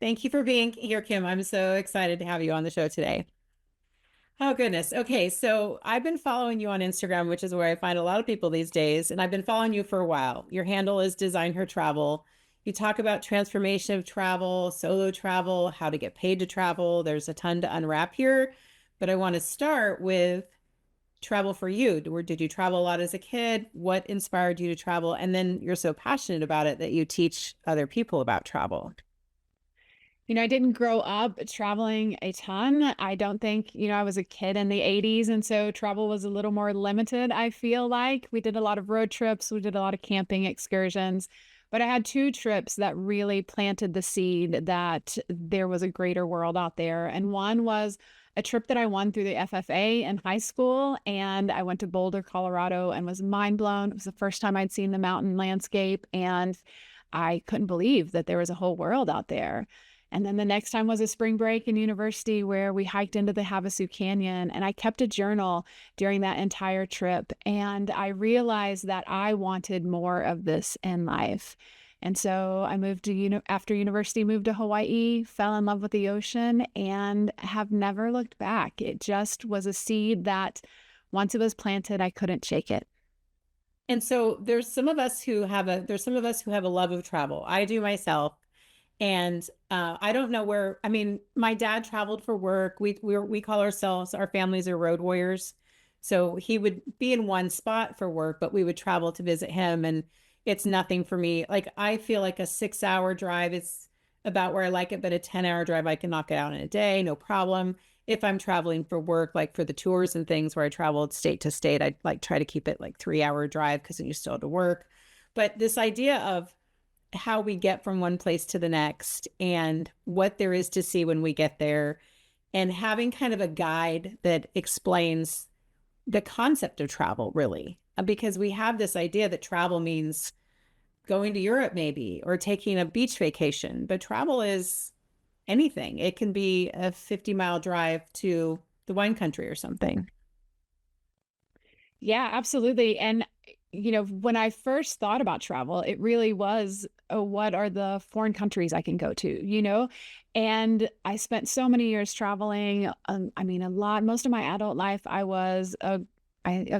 Thank you for being here, Kim. I'm so excited to have you on the show today. Oh, goodness. Okay. So I've been following you on Instagram, which is where I find a lot of people these days. And I've been following you for a while. Your handle is Design Her Travel. You talk about transformation of travel, solo travel, how to get paid to travel. There's a ton to unwrap here. But I want to start with travel for you. Or did you travel a lot as a kid? What inspired you to travel? And then you're so passionate about it that you teach other people about travel. I didn't grow up traveling a ton. I don't think, I was a kid in the 80s, and so travel was a little more limited, I feel like. We did a lot of road trips, we did a lot of camping excursions, but I had two trips that really planted the seed that there was a greater world out there. And one was a trip that I won through the FFA in high school, and I went to Boulder, Colorado, and was mind blown. It was the first time I'd seen the mountain landscape, and I couldn't believe that there was a whole world out there. And then the next time was a spring break in university where we hiked into the Havasu Canyon, and I kept a journal during that entire trip. And I realized that I wanted more of this in life. And so I moved to, after university, moved to Hawaii, fell in love with the ocean, and have never looked back. It just was a seed that once it was planted, I couldn't shake it. And so there's some of us who have a love of travel. I do myself. And I don't know where, I mean, my dad traveled for work. We call ourselves, our families are road warriors. So he would be in one spot for work, but we would travel to visit him. And it's nothing for me. Like, I feel like a 6 hour drive is about where I like it, but a 10-hour drive, I can knock it out in a day, no problem. If I'm traveling for work, like for the tours and things where I traveled state to state, I'd like try to keep it like 3 hour drive because then you still have to work. But this idea of how we get from one place to the next and what there is to see when we get there, and having kind of a guide that explains the concept of travel, really. Because we have this idea that travel means going to Europe, maybe, or taking a beach vacation, but travel is anything. It can be a 50-mile drive to the wine country or something. Yeah, absolutely. And, when I first thought about travel, it really was, oh, what are the foreign countries I can go to, And I spent so many years traveling. I mean, a lot, most of my adult life, I was a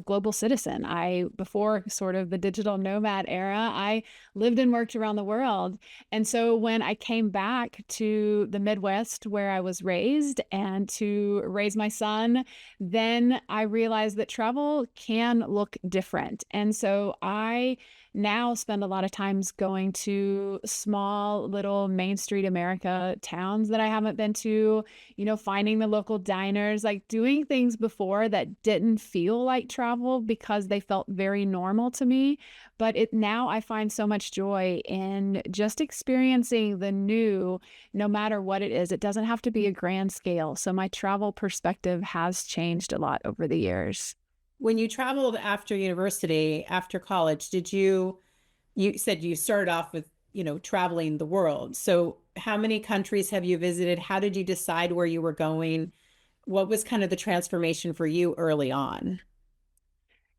global citizen. Before sort of the digital nomad era, I lived and worked around the world. And so when I came back to the Midwest where I was raised and to raise my son, then I realized that travel can look different. And so I now spend a lot of times going to small little Main Street America towns that I haven't been to, finding the local diners, like doing things before that didn't feel like travel because they felt very normal to me. But now I find so much joy in just experiencing the new, no matter what it is. It doesn't have to be a grand scale. So my travel perspective has changed a lot over the years. When you traveled after university, after college, you said you started off with, traveling the world. So how many countries have you visited? How did you decide where you were going? What was kind of the transformation for you early on?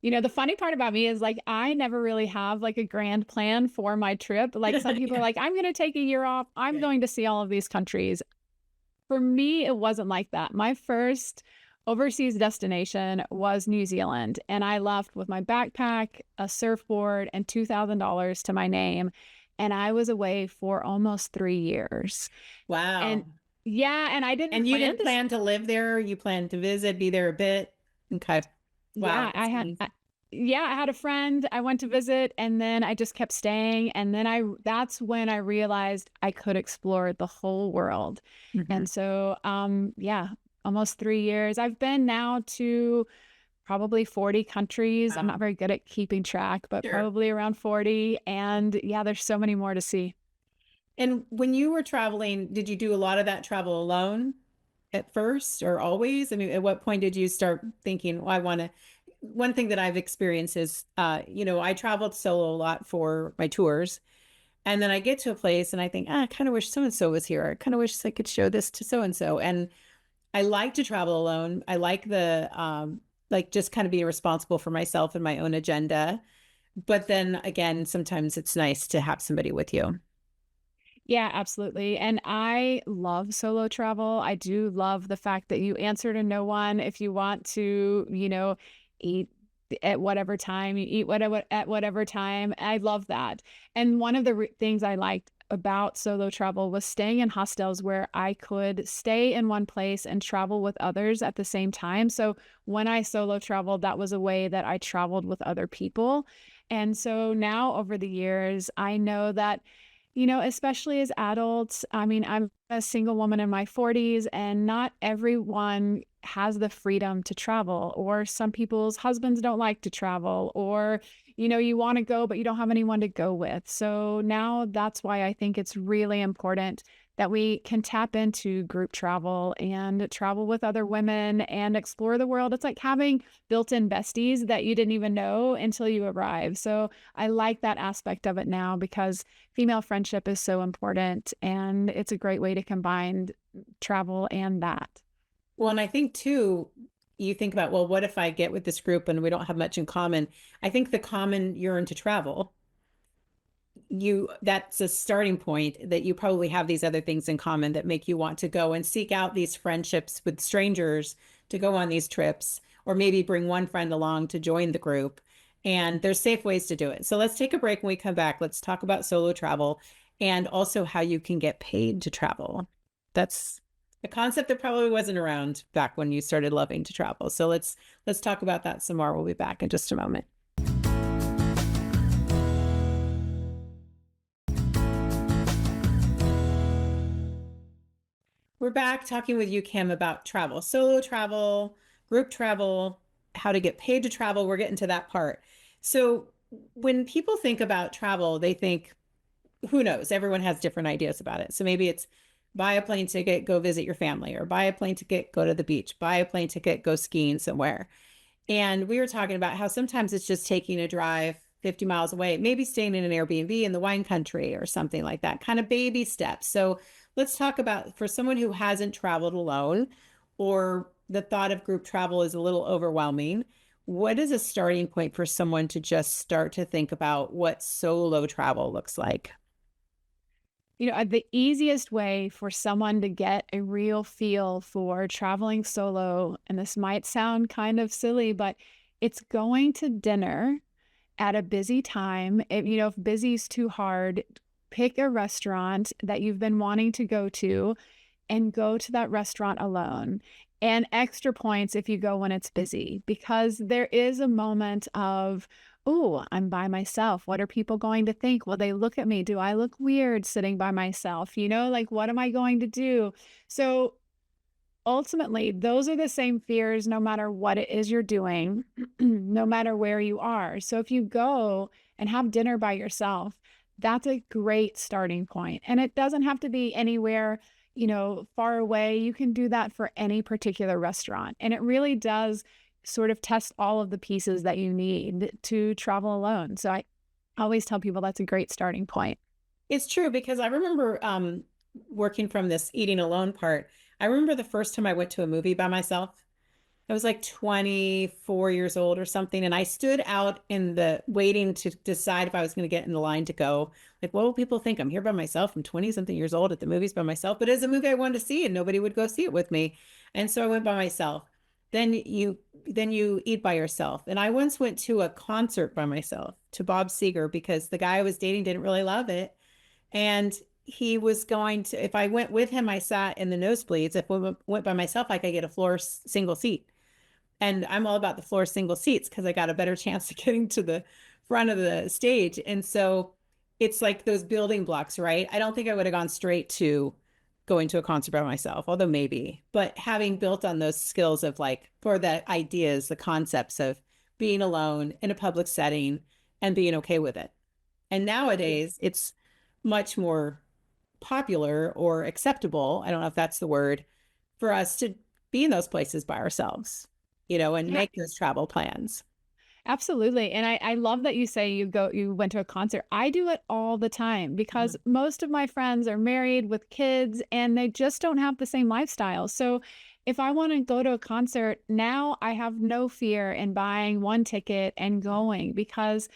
The funny part about me is like I never really have like a grand plan for my trip. Like some people are Yeah. like, I'm going to take a year off. I'm Okay. going to see all of these countries. For me, it wasn't like that. My first overseas destination was New Zealand, and I left with my backpack, a surfboard, and $2,000 to my name. And I was away for almost 3 years. And Wow. yeah, and I didn't And you plan didn't this. plan to live there? You planned to visit, be there a bit? Okay. Wow, Yeah, that's amazing. yeah, I had a friend. I went to visit and then I just kept staying. And then that's when I realized I could explore the whole world. Mhm. And so, yeah, almost 3 years. I've been now to probably 40 countries. I'm not Wow. very good at keeping track, but Sure. probably around 40. And yeah, there's so many more to see. And when you were traveling, did you do a lot of that travel alone at first or always? I mean, at what point did you start thinking, well, I want to? One thing that I've experienced is, I traveled solo a lot for my tours. And then I get to a place and I think, I kind of wish so and so was here. I kind of wish I could show this to so and so. And I like to travel alone. I like like just kind of being responsible for myself and my own agenda. But then again, sometimes it's nice to have somebody with you. Yeah, absolutely. And I love solo travel. I do love the fact that you answer to no one. If you want to, eat at whatever time, you eat whatever at whatever time. I love that. And one of the things I liked about solo travel was staying in hostels where I could stay in one place and travel with others at the same time. So when I solo traveled, that was a way that I traveled with other people. And so now over the years, I know that especially as adults, I mean, I'm a single woman in my 40s, and not everyone has the freedom to travel, or some people's husbands don't like to travel, or, you want to go, but you don't have anyone to go with. So now that's why I think it's really important that we can tap into group travel and travel with other women and explore the world. It's like having built in besties that you didn't even know until you arrive. So I like that aspect of it now because female friendship is so important, and it's a great way to combine travel and that. Well, and I think too, you think about, well, what if I get with this group and we don't have much in common? I think the common yearn to travel, that's a starting point that you probably have these other things in common that make you want to go and seek out these friendships with strangers to go on these trips, or maybe bring one friend along to join the group. And there's safe ways to do it. So let's take a break. When we come back, let's talk about solo travel and also how you can get paid to travel. That's a concept that probably wasn't around back when you started loving to travel. So let's talk about that some more. We'll be back in just a moment. We're back talking with you, Kim, about travel, solo travel, group travel, how to get paid to travel. We're getting to that part. So, when people think about travel, they think, who knows? Everyone has different ideas about it. So, maybe it's buy a plane ticket, go visit your family, or buy a plane ticket, go to the beach, buy a plane ticket, go skiing somewhere. And we were talking about how sometimes it's just taking a drive 50 miles away, maybe staying in an Airbnb in the wine country or something like that, kind of baby steps. So let's talk about for someone who hasn't traveled alone, or the thought of group travel is a little overwhelming. What is a starting point for someone to just start to think about what solo travel looks like? The easiest way for someone to get a real feel for traveling solo, and this might sound kind of silly, but it's going to dinner at a busy time. If busy is too hard, pick a restaurant that you've been wanting to go to and go to that restaurant alone. And extra points if you go when it's busy, because there is a moment of, oh, I'm by myself. What are people going to think? Will they look at me? Do I look weird sitting by myself? Like, what am I going to do? So ultimately, those are the same fears no matter what it is you're doing, no matter where you are. So if you go and have dinner by yourself, that's a great starting point. And it doesn't have to be anywhere, far away. You can do that for any particular restaurant. And it really does sort of test all of the pieces that you need to travel alone. So I always tell people that's a great starting point. It's true because I remember working from this eating alone part. I remember the first time I went to a movie by myself. I was like 24 years old or something. And I stood out in the waiting to decide if I was going to get in the line to go. Like, what will people think? I'm here by myself. I'm 20 something years old at the movies by myself, but it's a movie I wanted to see and nobody would go see it with me. And so I went by myself. Then you eat by yourself. And I once went to a concert by myself to Bob Seger because the guy I was dating didn't really love it. And he was going to, if I went with him, I sat in the nosebleeds. If I went by myself, I could get a floor single seat. And I'm all about the floor single seats because I got a better chance of getting to the front of the stage. And so it's like those building blocks, right? I don't think I would have gone straight to going to a concert by myself, although maybe, but having built on those skills of like, for the ideas, the concepts of being alone in a public setting and being okay with it. And nowadays it's much more popular or acceptable. I don't know if that's the word for us to be in those places by ourselves, and Yeah. make those travel plans. Absolutely. And I love that you say you went to a concert. I do it all the time because Mhm. most of my friends are married with kids and they just don't have the same lifestyle. So if I want to go to a concert now, I have no fear in buying one ticket and going because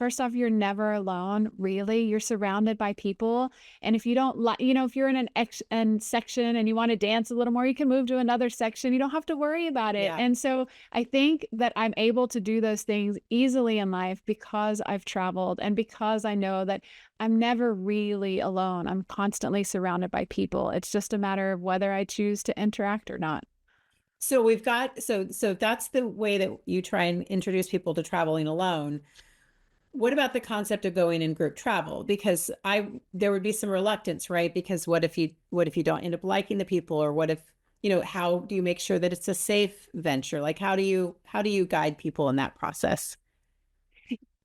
First off, you're never alone, really. You're surrounded by people. And if you don't like, if you're in an section and you want to dance a little more, you can move to another section. You don't have to worry about it. Yeah. And so I think that I'm able to do those things easily in life because I've traveled and because I know that I'm never really alone. I'm constantly surrounded by people. It's just a matter of whether I choose to interact or not. So we've got so that's the way that you try and introduce people to traveling alone. What about the concept of going in group travel? Because I there would be some reluctance, right? Because what if you don't end up liking the people, or what if, how do you make sure that it's a safe venture? Like how do you guide people in that process?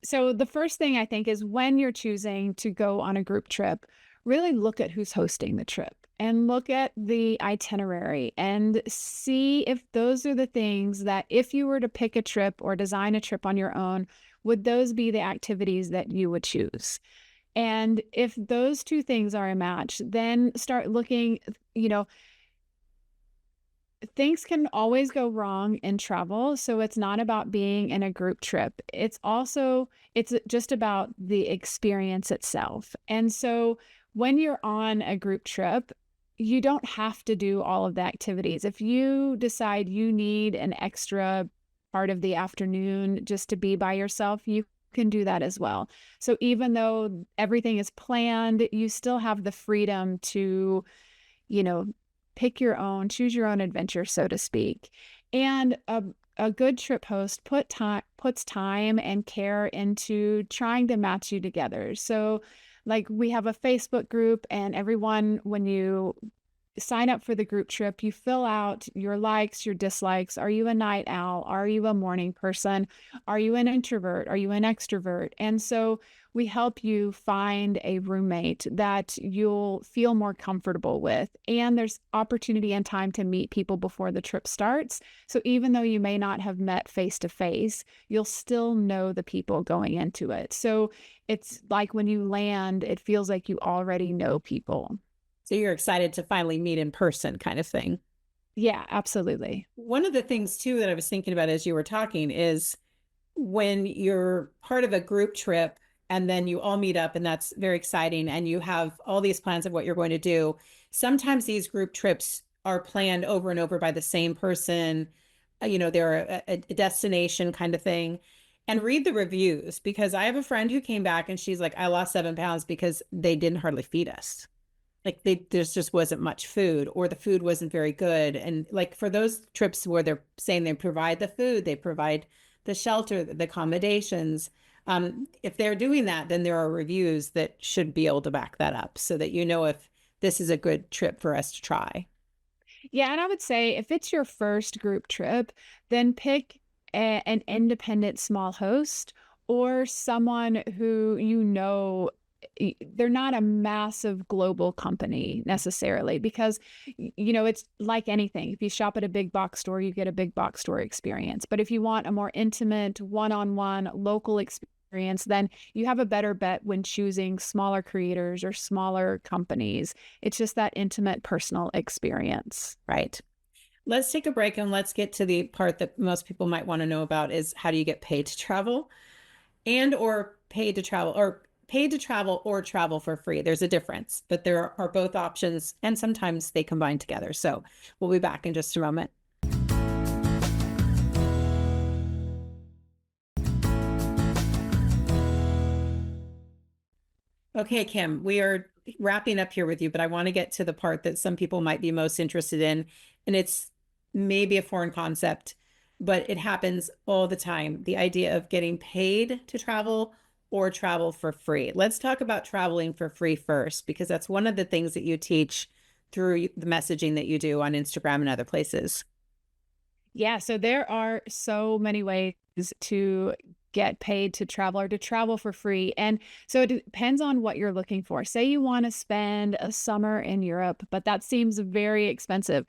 So the first thing I think is when you're choosing to go on a group trip, really look at who's hosting the trip and look at the itinerary and see if those are the things that if you were to pick a trip or design a trip on your own, would those be the activities that you would choose? And if those two things are a match, then start looking, you know, things can always go wrong in travel, so it's not about being in a group trip. It's just about the experience itself. And so when you're on a group trip, you don't have to do all of the activities. If you decide you need an extra part of the afternoon just to be by yourself, you can do that as well. So even though everything is planned, you still have the freedom to, you know, pick your own, choose your own adventure, so to speak. And a good trip host puts time and care into trying to match you together. So like we have a Facebook group and everyone, when you sign up for the group trip, you fill out your likes, your dislikes. Are you a night owl? Are you a morning person? Are you an introvert? Are you an extrovert? And so we help you find a roommate that you'll feel more comfortable with. And there's opportunity and time to meet people before the trip starts. So even though you may not have met face to face, you'll still know the people going into it. So it's like when you land, it feels like you already know people. So you're excited to finally meet in person kind of thing. Yeah, absolutely. One of the things too that I was thinking about as you were talking is when you're part of a group trip and then you all meet up, and that's very exciting, and you have all these plans of what you're going to do. Sometimes these group trips are planned over and over by the same person. They're a destination kind of thing. And read the reviews, because I have a friend who came back and she's like, I lost 7 pounds because they didn't hardly feed us. Like there's just wasn't much food, or the food wasn't very good. And like for those trips where they're saying they provide the food, they provide the shelter, the accommodations. If they're doing that, then there are reviews that should be able to back that up, so that if this is a good trip for us to try. Yeah, and I would say if it's your first group trip, then pick an independent small host or someone who they're not a massive global company necessarily because it's like anything. If you shop at a big box store, you get a big box store experience. But if you want a more intimate, one-on-one local experience, then you have a better bet when choosing smaller creators or smaller companies. It's just that intimate personal experience. Right. Let's take a break and let's get to the part that most people might want to know about, is how do you get paid to travel, and or paid to travel or travel for free. There's a difference, but there are both options, and sometimes they combine together. So we'll be back in just a moment. Okay, Kim, we are wrapping up here with you, but I want to get to the part that some people might be most interested in. And it's maybe a foreign concept, but it happens all the time. The idea of getting paid to travel or travel for free. Let's talk about traveling for free first, because that's one of the things that you teach through the messaging that you do on Instagram and other places. Yeah, so there are so many ways to get paid to travel or to travel for free. And so it depends on what you're looking for. Say you want to spend a summer in Europe, but that seems very expensive.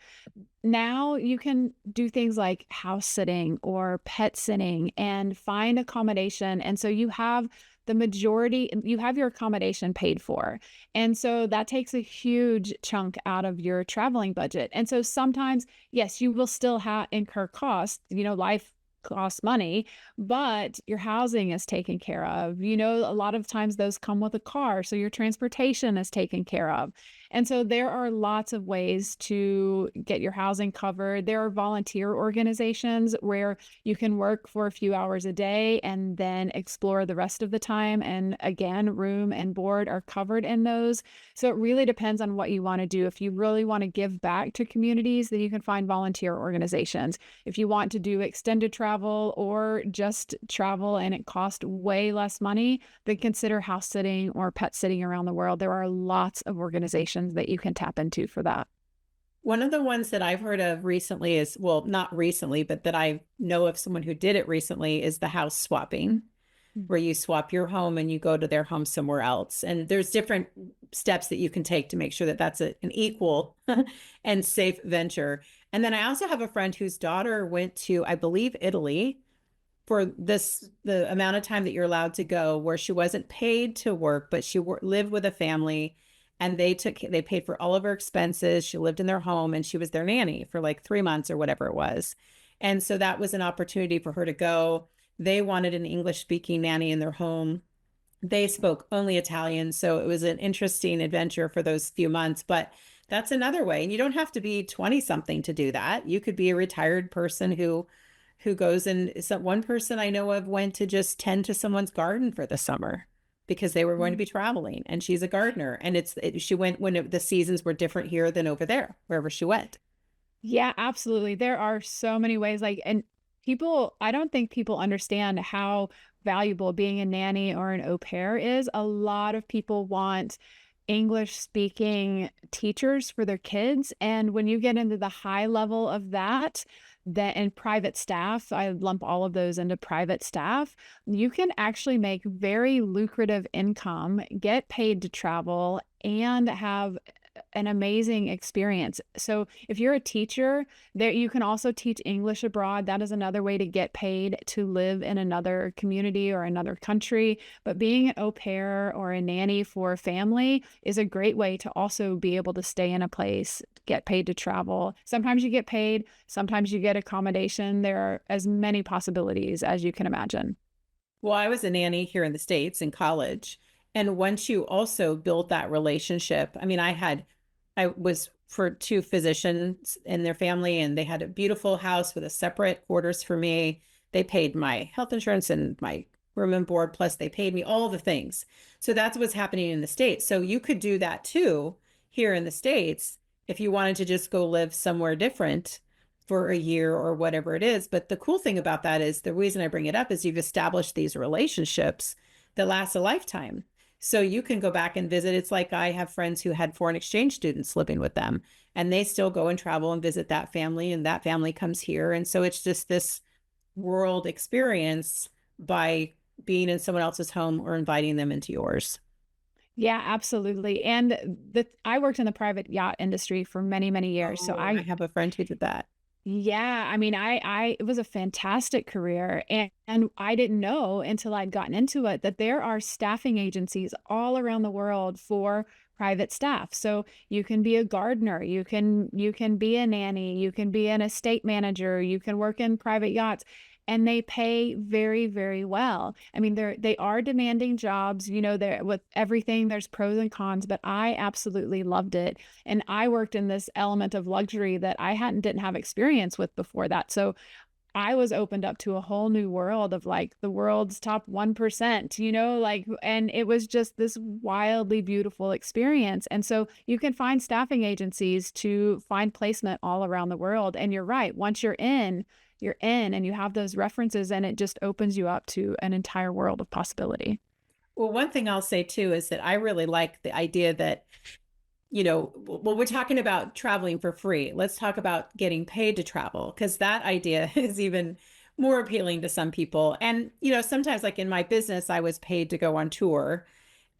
Now you can do things like house sitting or pet sitting and find accommodation. And so you have your accommodation paid for. And so that takes a huge chunk out of your traveling budget. And so sometimes, yes, you will still incur costs. Life costs money, but your housing is taken care of. You know, a lot of times those come with a car, so your transportation is taken care of. And so there are lots of ways to get your housing covered. There are volunteer organizations where you can work for a few hours a day and then explore the rest of the time. And again, room and board are covered in those. So it really depends on what you want to do. If you really want to give back to communities, then you can find volunteer organizations. If you want to do extended travel or just travel and it costs way less money, then consider house sitting or pet sitting around the world. There are lots of organizations that you can tap into for that. One of the ones that I've heard of recently is, well, not recently, but that I know of someone who did it recently, is the house swapping, Mm. where you swap your home and you go to their home somewhere else. And there's different steps that you can take to make sure that that's an equal and safe venture. And then I also have a friend whose daughter went to, I believe, Italy for the amount of time that you're allowed to go, where she wasn't paid to work, but she lived with a family, and they paid for all of her expenses. She lived in their home and she was their nanny for like 3 months or whatever it was. And so that was an opportunity for her to go. They wanted an English speaking nanny in their home. They spoke only Italian, so it was an interesting adventure for those few months. But that's another way. And you don't have to be 20 something to do that. You could be a retired person who goes, and one person I know of went to just tend to someone's garden for the summer because they were going to be traveling, and she's a gardener, and she went when the seasons were different here than over there, wherever she went. Yeah, absolutely. There are so many ways, like, and people, I don't think people understand how valuable being a nanny or an au pair is. A lot of people want English speaking teachers for their kids. And when you get into the high level of that and private staff, I lump all of those into private staff, you can actually make very lucrative income, get paid to travel, and have an amazing experience. So if you're a teacher, there you can also teach English abroad. That is another way to get paid to live in another community or another country. But being an au pair or a nanny for a family is a great way to also be able to stay in a place, get paid to travel. Sometimes you get paid, sometimes you get accommodation. There are as many possibilities as you can imagine. Well, I was a nanny here in the States in college. And once you also build that relationship, I mean, I was for two physicians and their family, and they had a beautiful house with a separate quarters for me. They paid my health insurance and my room and board, plus they paid me all the things. So that's what's happening in the States. So you could do that too here in the States if you wanted to just go live somewhere different for a year or whatever it is. But the cool thing about that is, the reason I bring it up is you've established these relationships that last a lifetime. So you can go back and visit. It's like, I have friends who had foreign exchange students living with them, and they still go and travel and visit that family, and that family comes here. And so it's just this world experience by being in someone else's home or inviting them into yours. Yeah, absolutely. And I worked in the private yacht industry for many, many years. So Oh, I have a friend who did that. yeah, I mean, it was a fantastic career, and I didn't know until I'd gotten into it that there are staffing agencies all around the world for private staff. So you can be a gardener, you can be a nanny, you can be an estate manager, you can work in private yachts, and they pay very, very well. I mean, they are demanding jobs, you know, there with everything, there's pros and cons, but I absolutely loved it. And I worked in this element of luxury that I hadn't didn't have experience with before that. So I was opened up to a whole new world of like the world's top 1%, you know, like, and it was just this wildly beautiful experience. And so you can find staffing agencies to find placement all around the world. And you're right. Once you're in and you have those references, and it just opens you up to an entire world of possibility. Well, one thing I'll say too is that I really like the idea that, well, we're talking about traveling for free. Let's talk about getting paid to travel, because that idea is even more appealing to some people. And, sometimes, like in my business, I was paid to go on tour.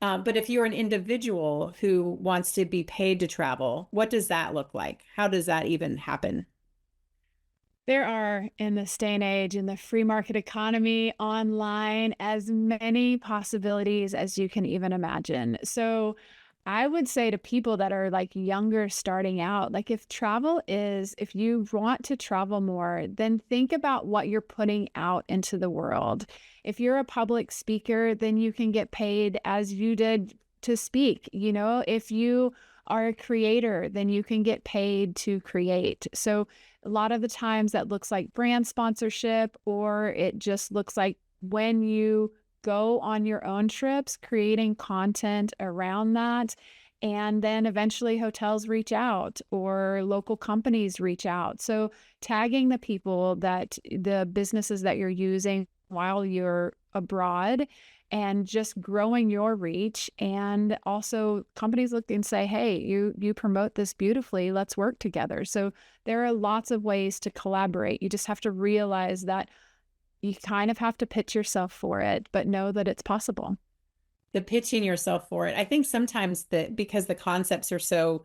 But if you're an individual who wants to be paid to travel, what does that look like? How does that even happen? There are, in this day and age, in the free market economy, online, as many possibilities as you can even imagine. So I would say to people that are like younger starting out, like if you want to travel more, then think about what you're putting out into the world. If you're a public speaker, then you can get paid as you did to speak. If you are a creator, then you can get paid to create. So a lot of the times that looks like brand sponsorship, or it just looks like when you go on your own trips, creating content around that. And then eventually hotels reach out or local companies reach out. So tagging the businesses that you're using while you're abroad and just growing your reach. And also companies look and say, hey, you promote this beautifully. Let's work together. So there are lots of ways to collaborate. You just have to realize that you kind of have to pitch yourself for it, but know that it's possible. The pitching yourself for it. I think sometimes that because the concepts are so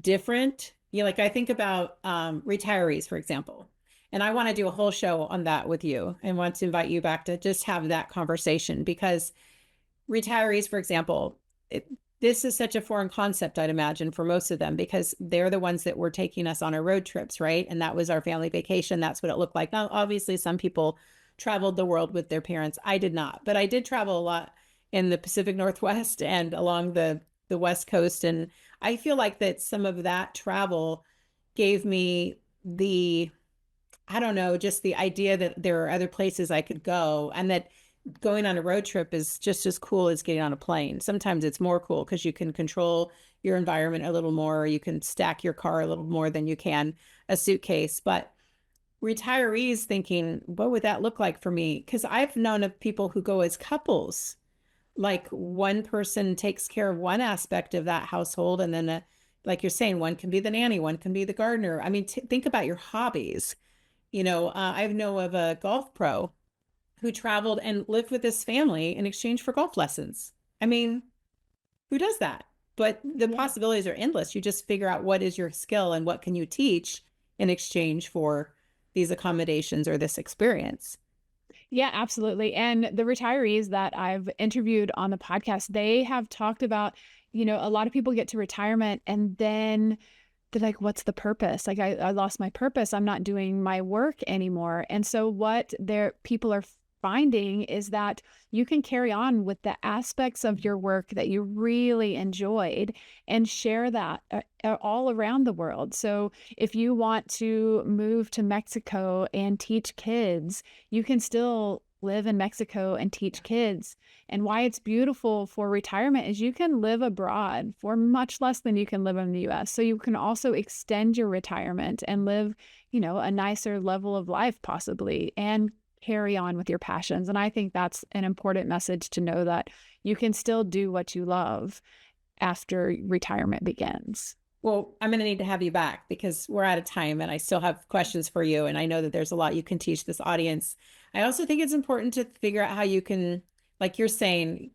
different, like I think about retirees, for example, and I want to do a whole show on that with you and want to invite you back to just have that conversation because retirees, for example, this is such a foreign concept, I'd imagine, for most of them, because they're the ones that were taking us on our road trips, right? And that was our family vacation. That's what it looked like. Now, obviously, some people traveled the world with their parents. I did not, but I did travel a lot in the Pacific Northwest and along the West Coast. And I feel like that some of that travel gave me the, I don't know, just the idea that there are other places I could go and that going on a road trip is just as cool as getting on a plane. Sometimes it's more cool because you can control your environment a little more, or you can stack your car a little more than you can a suitcase. But retirees thinking, what would that look like for me? Because I've known of people who go as couples. Like one person takes care of one aspect of that household, and then, like you're saying, one can be the nanny, one can be the gardener. I mean, think about your hobbies. I know of a golf pro who traveled and lived with his family in exchange for golf lessons. I mean, who does that? But the Yeah. possibilities are endless. You just figure out what is your skill and what can you teach in exchange for these accommodations or this experience. Yeah, absolutely. And the retirees that I've interviewed on the podcast, they have talked about, a lot of people get to retirement and then they're like, what's the purpose? Like I lost my purpose. I'm not doing my work anymore. And so what their people are finding is that you can carry on with the aspects of your work that you really enjoyed and share that all around the world. So if you want to move to Mexico and teach kids, you can still live in Mexico and teach kids. And why it's beautiful for retirement is you can live abroad for much less than you can live in the US. So you can also extend your retirement and live, a nicer level of life possibly and carry on with your passions. And I think that's an important message to know that you can still do what you love after retirement begins. Well, I'm going to need to have you back because we're out of time and I still have questions for you. And I know that there's a lot you can teach this audience. I also think it's important to figure out how you can, like you're saying,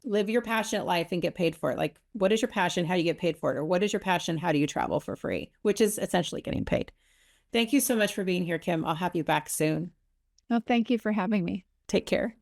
live your passionate life and get paid for it. Like, what is your passion? How do you get paid for it? Or what is your passion? How do you travel for free? Which is essentially getting paid. Thank you so much for being here, Kim. I'll have you back soon. Well, thank you for having me. Take care.